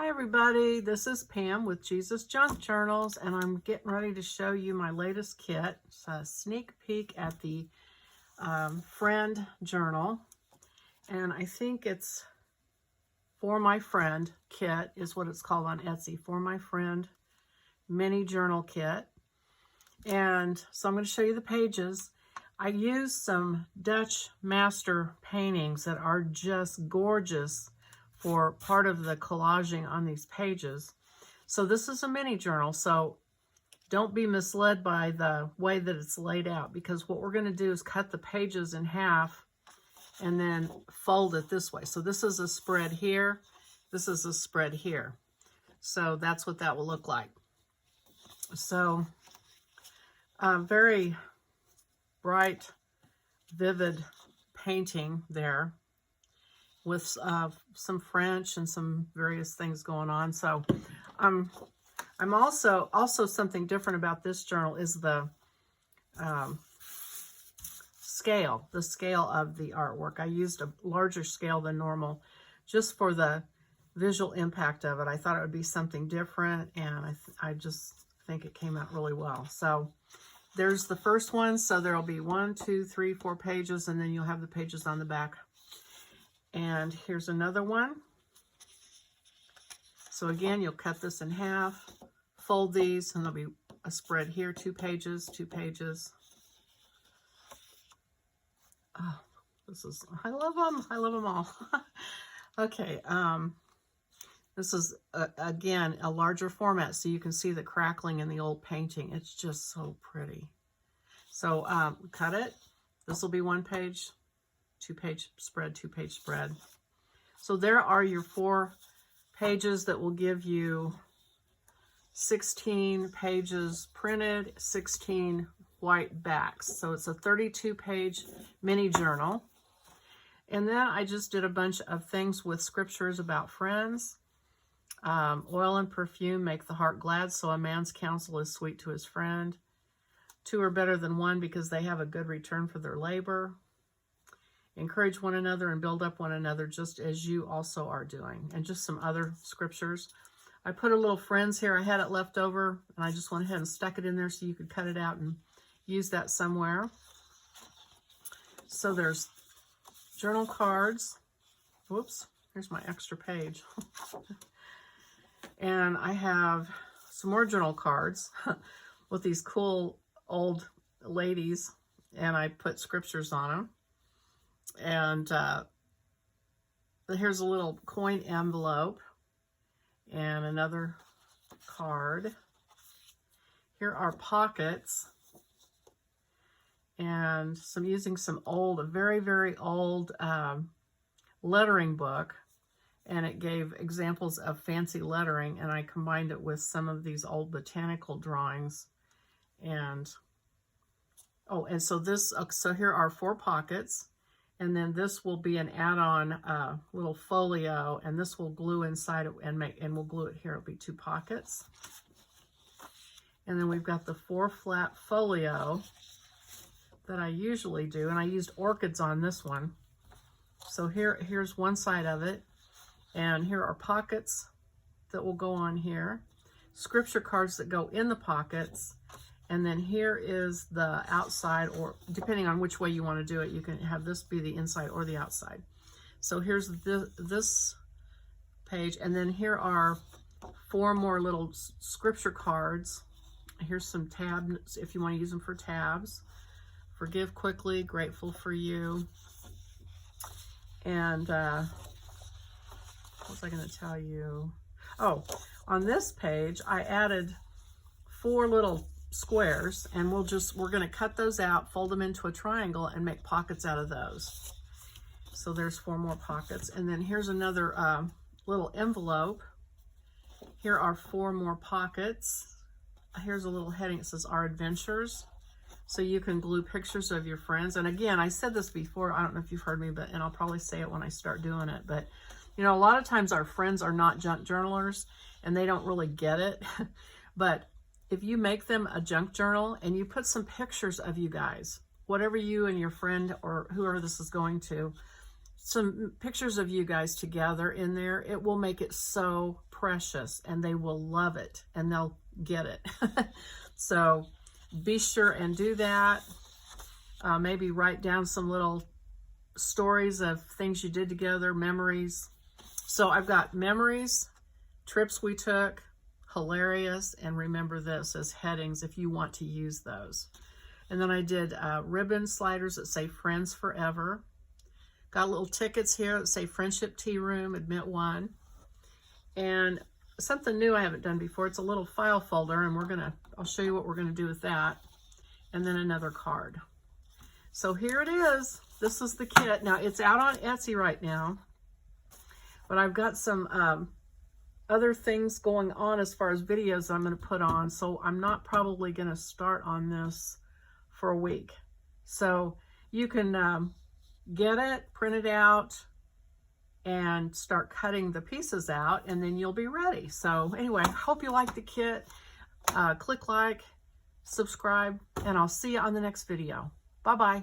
Hi everybody, this is Pam with Jesus Junk Journals, and I'm getting ready to show you my latest kit. It's a sneak peek at the Friend Journal, and I think it's For My Friend kit is what it's called on Etsy. For My Friend mini journal kit. And so I'm going to show you the pages. I used some Dutch master paintings that are just gorgeous for part of the collaging on these pages. So this is a mini journal, so don't be misled by the way that it's laid out, because what we're going to do is cut the pages in half and then fold it this way. So this is a spread here, this is a spread here. So that's what that will look like. So very bright, vivid painting there, with some French and some various things going on. So I'm also something different about this journal is the scale of the artwork. I used a larger scale than normal just for the visual impact of it. I thought it would be something different, and I just think it came out really well. So there's the first one. So there'll be 1, 2, 3, 4 pages, and then you'll have the pages on the back. And here's another one. So again, you'll cut this in half, fold these, and there'll be a spread here, 2 pages, 2 pages. Oh, I love them all. Okay, this is, again, a larger format, so you can see the crackling in the old painting. It's just so pretty. So cut it. This will be 1 page, 2-page spread, 2-page spread. So there are your 4 pages that will give you 16 pages printed, 16 white backs. So it's a 32-page mini journal. And then I just did a bunch of things with scriptures about friends. Oil and perfume make the heart glad, so a man's counsel is sweet to his friend. 2 are better than 1 because they have a good return for their labor. Encourage one another and build up one another just as you also are doing. And just some other scriptures. I put a little friends here. I had it left over, and I just went ahead and stuck it in there so you could cut it out and use that somewhere. So there's journal cards. Whoops, here's my extra page. And I have some more journal cards with these cool old ladies, and I put scriptures on them. And here's a little coin envelope and another card. Here are pockets, and using some old, a very, very old lettering book, and it gave examples of fancy lettering, and I combined it with some of these old botanical drawings. And and so here are 4 pockets. And then this will be an add-on little folio, and this will glue inside it and we'll glue it here. It'll be 2 pockets. And then we've got the 4 flat folio that I usually do, and I used orchids on this one. So here's one side of it, and here are pockets that will go on here, scripture cards that go in the pockets. And then here is the outside, or depending on which way you want to do it, you can have this be the inside or the outside. So here's this page, and then here are 4 more little scripture cards. Here's some tabs if you want to use them for tabs. Forgive quickly, grateful for you. And what was I going to tell you? Oh, on this page, I added 4 little squares, and we're going to cut those out, fold them into a triangle, and make pockets out of those. So there's 4 more pockets. And then here's another little envelope. Here are 4 more pockets. Here's a little heading. It says Our Adventures. So you can glue pictures of your friends. And again, I said this before, I don't know if you've heard me, and I'll probably say it when I start doing it, but you know, a lot of times our friends are not junk journalers and they don't really get it. But if you make them a junk journal and you put some pictures of you guys, whatever you and your friend or whoever this is going to, some pictures of you guys together in there. It will make it so precious, and they will love it, and they'll get it. So be sure and do that. Maybe write down some little stories of things you did together, memories. So I've got memories, trips we took, hilarious, and remember this as headings if you want to use those. And then I did ribbon sliders that say Friends Forever. Got little tickets here that say Friendship Tea Room, Admit One. And something new I haven't done before, it's a little file folder, and I'll show you what we're gonna do with that. And then another card. So here it is. This is the kit. Now it's out on Etsy right now, but I've got some other things going on as far as videos I'm gonna put on. So I'm not probably gonna start on this for a week. So you can get it, print it out, and start cutting the pieces out, and then you'll be ready. So anyway, hope you like the kit. Click like, subscribe, and I'll see you on the next video. Bye-bye.